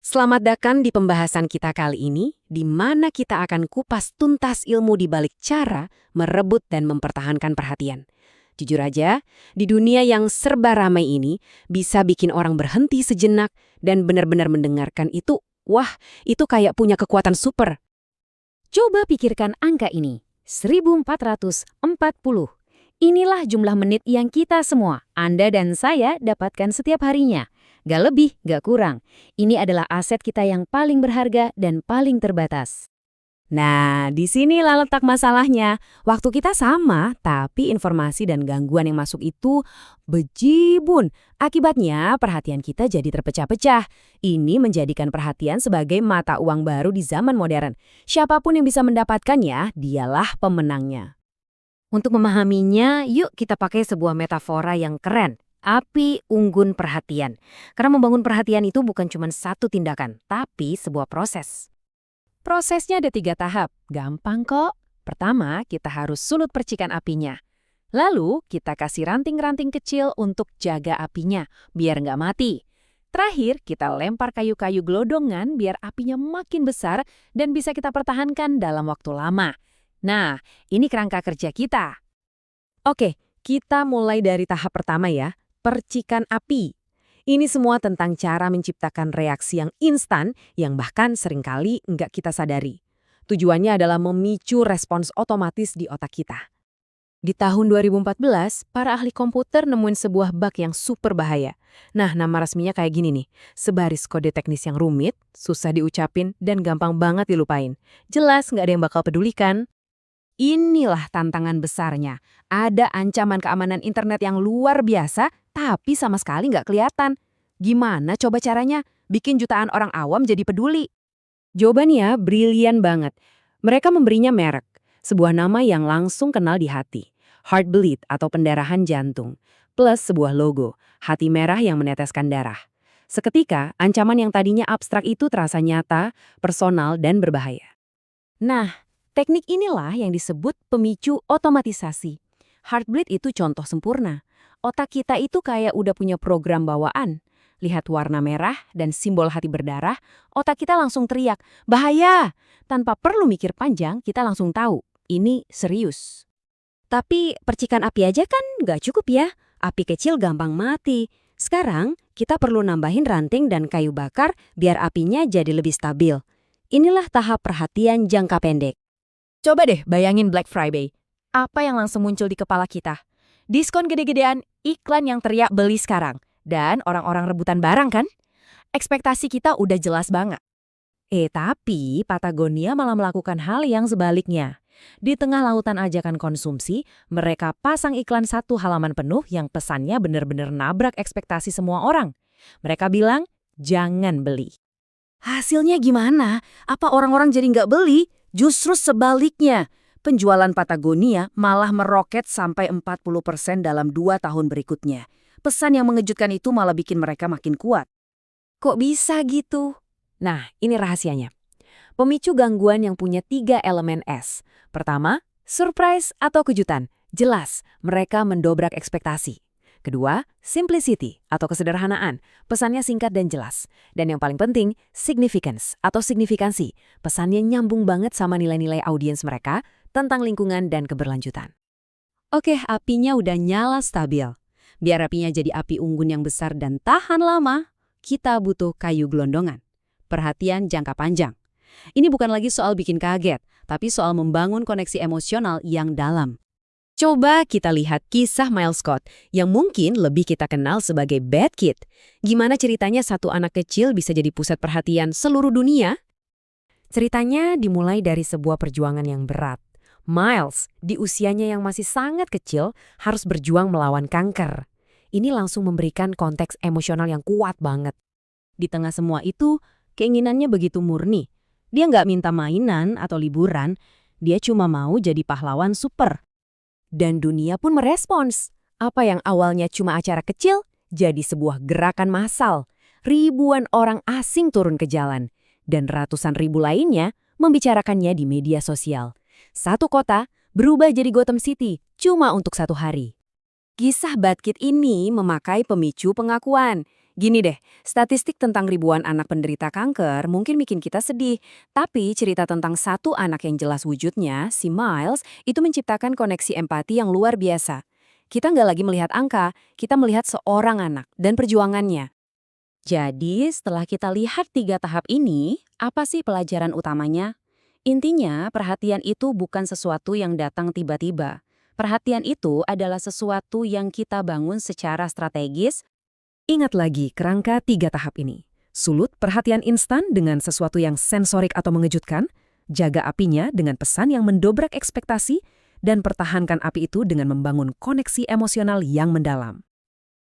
Selamat datang di pembahasan kita kali ini, di mana kita akan kupas tuntas ilmu di balik cara merebut dan mempertahankan perhatian. Jujur aja, di dunia yang serba ramai ini, bisa bikin orang berhenti sejenak dan benar-benar mendengarkan itu, wah, itu kayak punya kekuatan super. Coba pikirkan angka ini, 1440. Inilah jumlah menit yang kita semua, Anda dan saya, dapatkan setiap harinya. Gak lebih, gak kurang. Ini adalah aset kita yang paling berharga dan paling terbatas. Nah, di sinilah letak masalahnya. Waktu kita sama, tapi informasi dan gangguan yang masuk itu bejibun. Akibatnya, perhatian kita jadi terpecah-pecah. Ini menjadikan perhatian sebagai mata uang baru di zaman modern. Siapapun yang bisa mendapatkannya, dialah pemenangnya. Untuk memahaminya, yuk kita pakai sebuah metafora yang keren. Api unggun perhatian. Karena membangun perhatian itu bukan cuma satu tindakan, tapi sebuah proses. Prosesnya ada 3 tahap. Gampang kok. Pertama, kita harus sulut percikan apinya. Lalu, kita kasih ranting-ranting kecil untuk jaga apinya, biar nggak mati. Terakhir, kita lempar kayu-kayu gelodongan biar apinya makin besar dan bisa kita pertahankan dalam waktu lama. Nah, ini kerangka kerja kita. Oke, kita mulai dari tahap pertama ya, percikan api. Ini semua tentang cara menciptakan reaksi yang instan yang bahkan seringkali nggak kita sadari. Tujuannya adalah memicu respons otomatis di otak kita. Di tahun 2014, para ahli komputer nemuin sebuah bug yang super bahaya. Nah, nama resminya kayak gini nih, sebaris kode teknis yang rumit, susah diucapin, dan gampang banget dilupain. Jelas nggak ada yang bakal pedulikan. Inilah tantangan besarnya. Ada ancaman keamanan internet yang luar biasa, tapi sama sekali nggak kelihatan. Gimana coba caranya bikin jutaan orang awam jadi peduli? Jawabannya brilian banget. Mereka memberinya merek, sebuah nama yang langsung kenal di hati. Heartbleed atau pendarahan jantung. Plus sebuah logo, hati merah yang meneteskan darah. Seketika, ancaman yang tadinya abstrak itu terasa nyata, personal, dan berbahaya. Nah, teknik inilah yang disebut pemicu otomatisasi. Heartbleed itu contoh sempurna. Otak kita itu kayak udah punya program bawaan. Lihat warna merah dan simbol hati berdarah, otak kita langsung teriak, bahaya! Tanpa perlu mikir panjang, kita langsung tahu, ini serius. Tapi percikan api aja kan nggak cukup ya. Api kecil gampang mati. Sekarang, kita perlu nambahin ranting dan kayu bakar biar apinya jadi lebih stabil. Inilah tahap perhatian jangka pendek. Coba deh bayangin Black Friday. Apa yang langsung muncul di kepala kita? Diskon gede-gedean, iklan yang teriak beli sekarang. Dan orang-orang rebutan barang kan? Ekspektasi kita udah jelas banget. Tapi Patagonia malah melakukan hal yang sebaliknya. Di tengah lautan ajakan konsumsi, mereka pasang iklan 1 halaman penuh yang pesannya benar-benar nabrak ekspektasi semua orang. Mereka bilang, jangan beli. Hasilnya gimana? Apa orang-orang jadi nggak beli? Justru sebaliknya. Penjualan Patagonia malah meroket sampai 40% dalam 2 tahun berikutnya. Pesan yang mengejutkan itu malah bikin mereka makin kuat. Kok bisa gitu? Nah, ini rahasianya. Pemicu gangguan yang punya 3 elemen S. Pertama, surprise atau kejutan. Jelas, mereka mendobrak ekspektasi. Kedua, simplicity atau kesederhanaan. Pesannya singkat dan jelas. Dan yang paling penting, significance atau signifikansi. Pesannya nyambung banget sama nilai-nilai audiens mereka tentang lingkungan dan keberlanjutan. Oke, apinya udah nyala stabil. Biar apinya jadi api unggun yang besar dan tahan lama, kita butuh kayu gelondongan. Perhatian jangka panjang. Ini bukan lagi soal bikin kaget, tapi soal membangun koneksi emosional yang dalam. Coba kita lihat kisah Miles Scott, yang mungkin lebih kita kenal sebagai Bad Kid. Gimana ceritanya satu anak kecil bisa jadi pusat perhatian seluruh dunia? Ceritanya dimulai dari sebuah perjuangan yang berat. Miles, di usianya yang masih sangat kecil, harus berjuang melawan kanker. Ini langsung memberikan konteks emosional yang kuat banget. Di tengah semua itu, keinginannya begitu murni. Dia nggak minta mainan atau liburan, dia cuma mau jadi pahlawan super. Dan dunia pun merespons. Apa yang awalnya cuma acara kecil, jadi sebuah gerakan massal. Ribuan orang asing turun ke jalan. Dan ratusan ribu lainnya membicarakannya di media sosial. Satu kota berubah jadi Gotham City cuma untuk 1 hari. Kisah Bad Kid ini memakai pemicu pengakuan. Gini deh, statistik tentang ribuan anak penderita kanker mungkin bikin kita sedih. Tapi cerita tentang satu anak yang jelas wujudnya, si Miles, itu menciptakan koneksi empati yang luar biasa. Kita nggak lagi melihat angka, kita melihat seorang anak dan perjuangannya. Jadi, setelah kita lihat 3 tahap ini, apa sih pelajaran utamanya? Intinya, perhatian itu bukan sesuatu yang datang tiba-tiba. Perhatian itu adalah sesuatu yang kita bangun secara strategis. Ingat lagi kerangka 3 tahap ini. Sulut perhatian instan dengan sesuatu yang sensorik atau mengejutkan, jaga apinya dengan pesan yang mendobrak ekspektasi, dan pertahankan api itu dengan membangun koneksi emosional yang mendalam.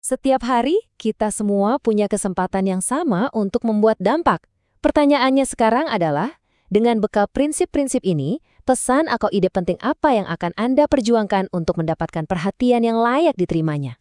Setiap hari, kita semua punya kesempatan yang sama untuk membuat dampak. Pertanyaannya sekarang adalah, dengan bekal prinsip-prinsip ini, pesan atau ide penting apa yang akan Anda perjuangkan untuk mendapatkan perhatian yang layak diterimanya?